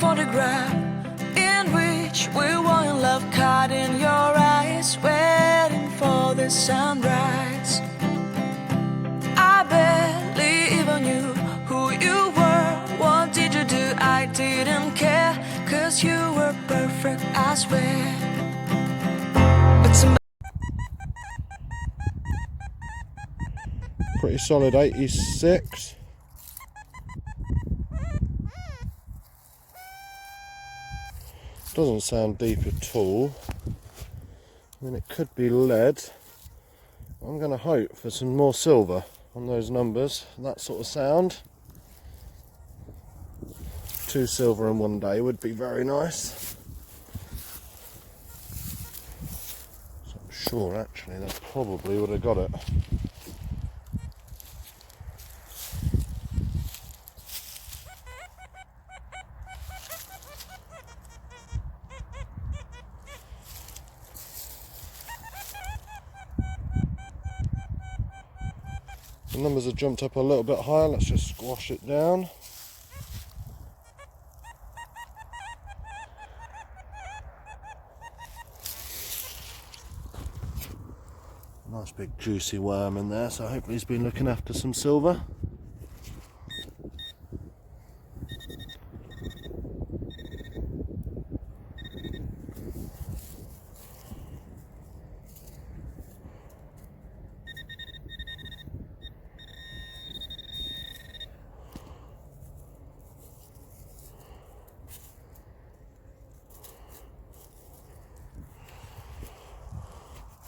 photograph in which we were in love, caught in your eyes, waiting for the sunrise. I barely even knew who you were. What did you do? I didn't care, 'cause you were perfect, I swear. It's a pretty solid 86. Doesn't sound deep at all. I mean, it could be lead. I'm going to hope for some more silver on those numbers, that sort of sound. 2 silver in one day would be very nice. So I'm sure actually that probably would have got it. The numbers have jumped up a little bit higher. Let's just squash it down. Nice big juicy worm in there, so hopefully he's been looking after some silver.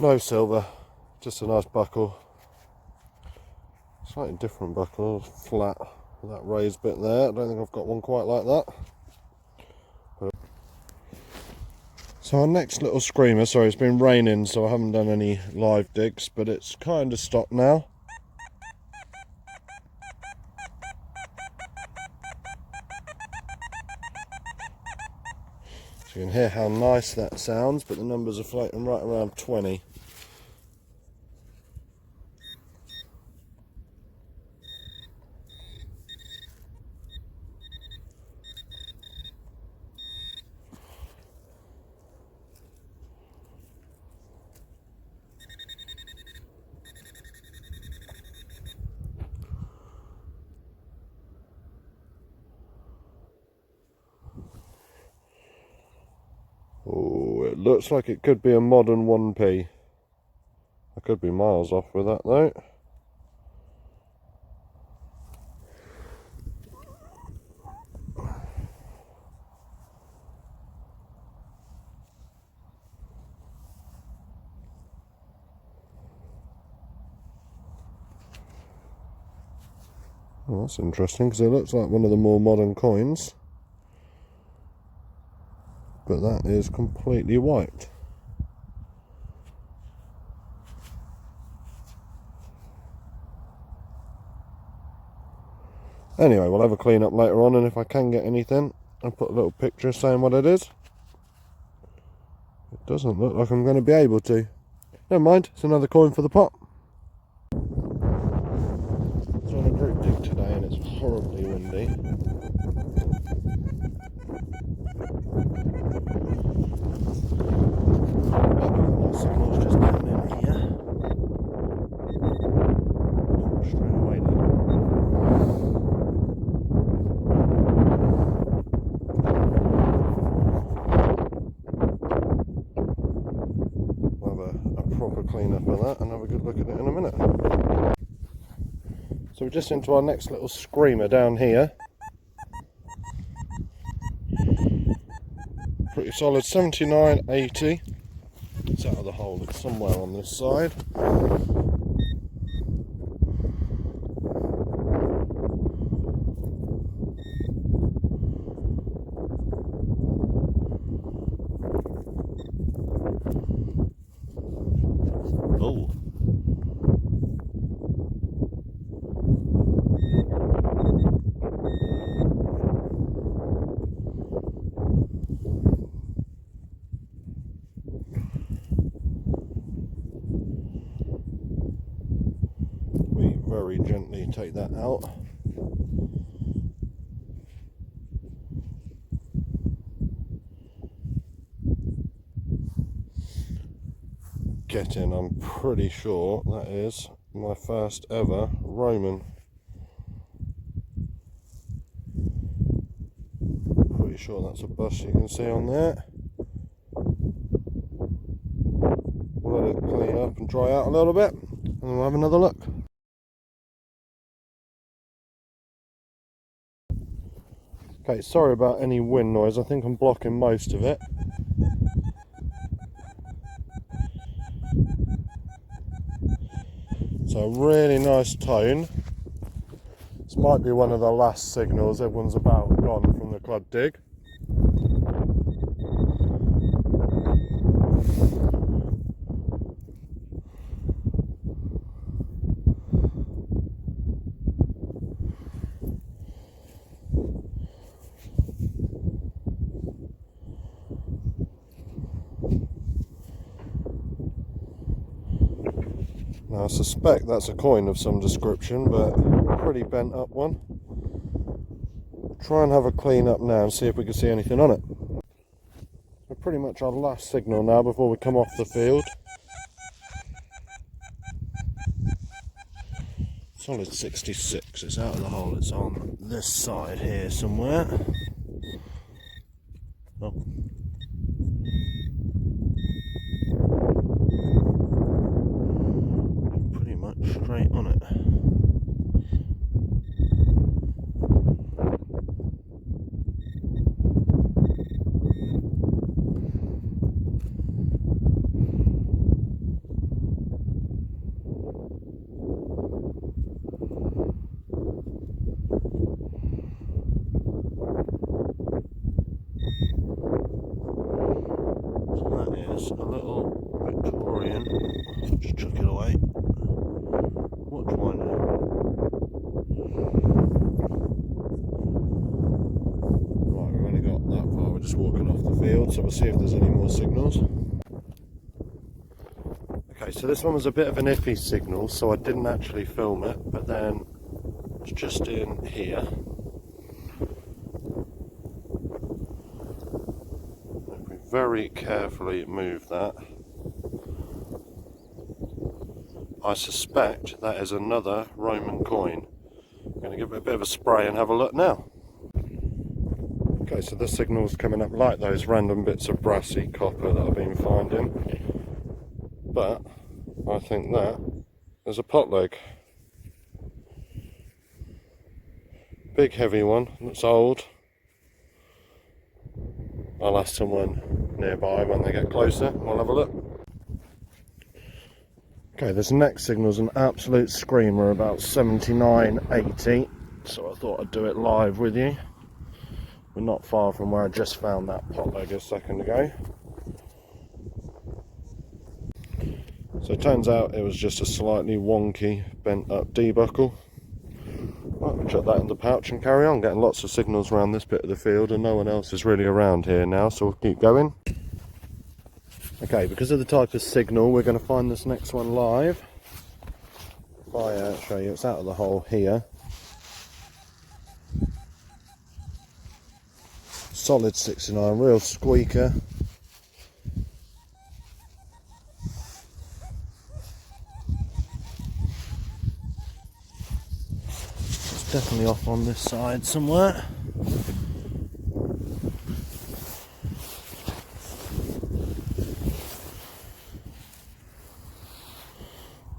No silver, just a nice buckle. Slightly different buckle, flat with that raised bit there. I don't think I've got one quite like that. So our next little screamer, sorry, it's been raining so I haven't done any live digs, but it's kind of stopped now. So you can hear how nice that sounds, but the numbers are floating right around 20. Oh, it looks like it could be a modern 1p. I could be miles off with that though. Oh, that's interesting because it looks like one of the more modern coins. But that is completely white. Anyway, we'll have a clean up later on, and if I can get anything, I'll put a little picture saying what it is. It doesn't look like I'm going to be able to. Never mind, it's another coin for the pot. It's on a group dig today and it's horribly windy. Signal's just down in here. Straight away then. We'll have a proper clean up of that and have a good look at it in a minute. So we're just into our next little screamer down here. Pretty solid 79.80. It's out of the hole, it's somewhere on this side. Oh. Very gently take that out. getting, I'm pretty sure that is my first ever Roman. Pretty sure that's a bus you can see on there. We'll let it clean up and dry out a little bit, and then we'll have another look. Okay, sorry about any wind noise, I think I'm blocking most of it. So a really nice tone. This might be one of the last signals, everyone's about gone from the club dig. Now I suspect that's a coin of some description, but a pretty bent up one. Try and have a clean up now and see if we can see anything on it. We're pretty much our last signal now before we come off the field. Solid 66, it's out of the hole, it's on this side here somewhere. Oh. Pretty much straight on it. A little Victorian, just chuck it away, watch winder. Right, we've only got that far, we're just walking off the field, so we'll see if there's any more signals. Okay, so this one was a bit of an iffy signal, so I didn't actually film it, but then it's just in here. Very carefully move that. I suspect that is another Roman coin. I'm going to give it a bit of a spray and have a look now. Okay, so this signal is coming up like those random bits of brassy copper that I've been finding, but I think that is a pot leg. Big heavy one that's old. I'll ask someone nearby when they get closer and we'll have a look. Okay, this next signal is an absolute screamer, about 79.80, so I thought I'd do it live with you. We're not far from where I just found that pot leg a second ago. So it turns out it was just a slightly wonky bent up D-buckle. Right, we'll chuck that in the pouch and carry on. Getting lots of signals around this bit of the field and no one else is really around here now, so we'll keep going. Okay, because of the type of signal, we're going to find this next one live. If I show you, it's out of the hole here. Solid 69, real squeaker. Definitely off on this side somewhere.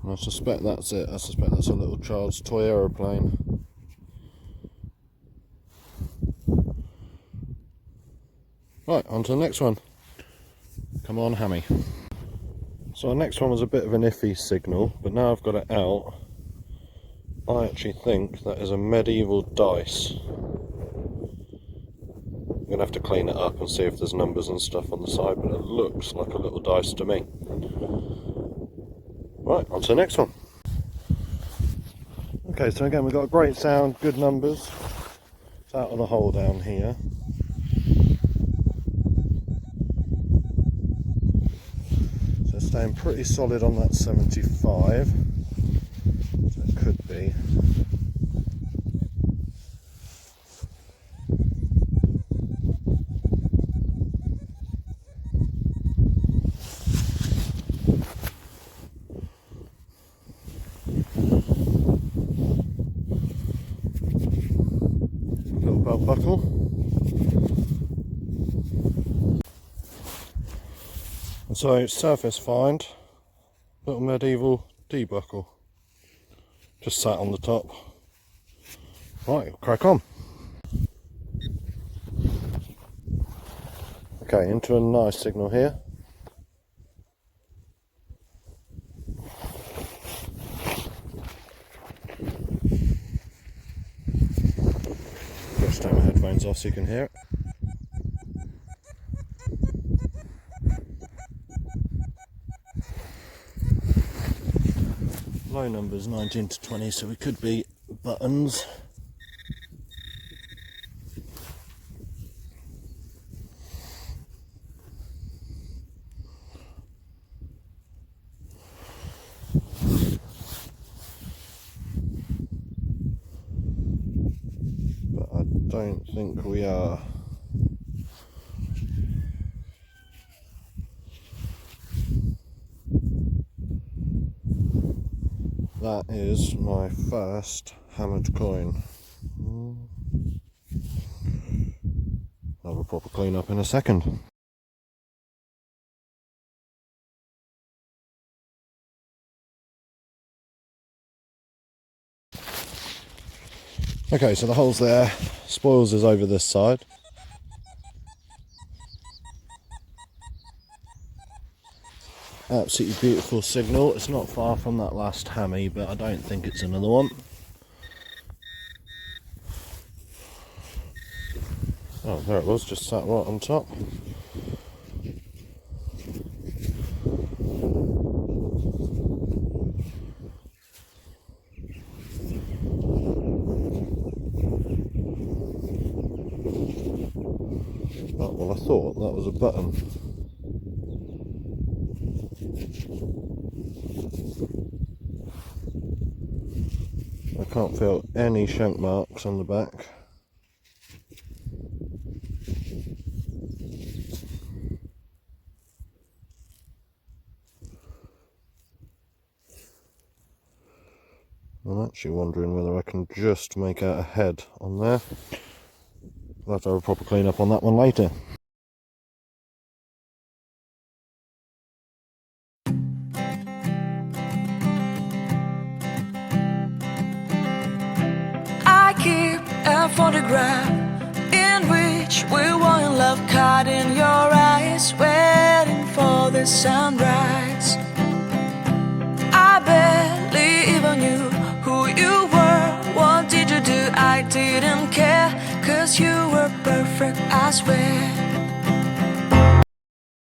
I suspect that's it. I suspect that's a little child's toy aeroplane. Right, on to the next one. Come on, Hammy. So our next one was a bit of an iffy signal, but now I've got it out. I actually think that is a medieval dice. I'm going to have to clean it up and see if there's numbers and stuff on the side, but it looks like a little dice to me. Right, on to the next one. Okay, so again we've got a great sound, good numbers. It's out of the hole down here. So it's staying pretty solid on that 75. So it could be. belt buckle. And so surface find, little medieval D-buckle. Just sat on the top. Right, crack on. Okay, into a nice signal here. Just take my headphones off so you can hear it. Low numbers 19 to 20, so we could be buttons. But I don't think we are. That is my first hammered coin. I'll have a proper clean up in a second. Okay, so the hole's there, spoils is over this side. Absolutely beautiful signal. It's not far from that last hammy, but I don't think it's another one. Oh, there it was, just sat right on top. Oh, well, I thought that was a button. I can't feel any shank marks on the back. I'm actually wondering whether I can just make out a head on there. I'll have to have a proper clean up on that one later. I keep a photograph in which we were in love, caught in your eyes, waiting for the sunrise. I barely even knew who you were. What did you do? I didn't care, 'cause you were perfect, I swear.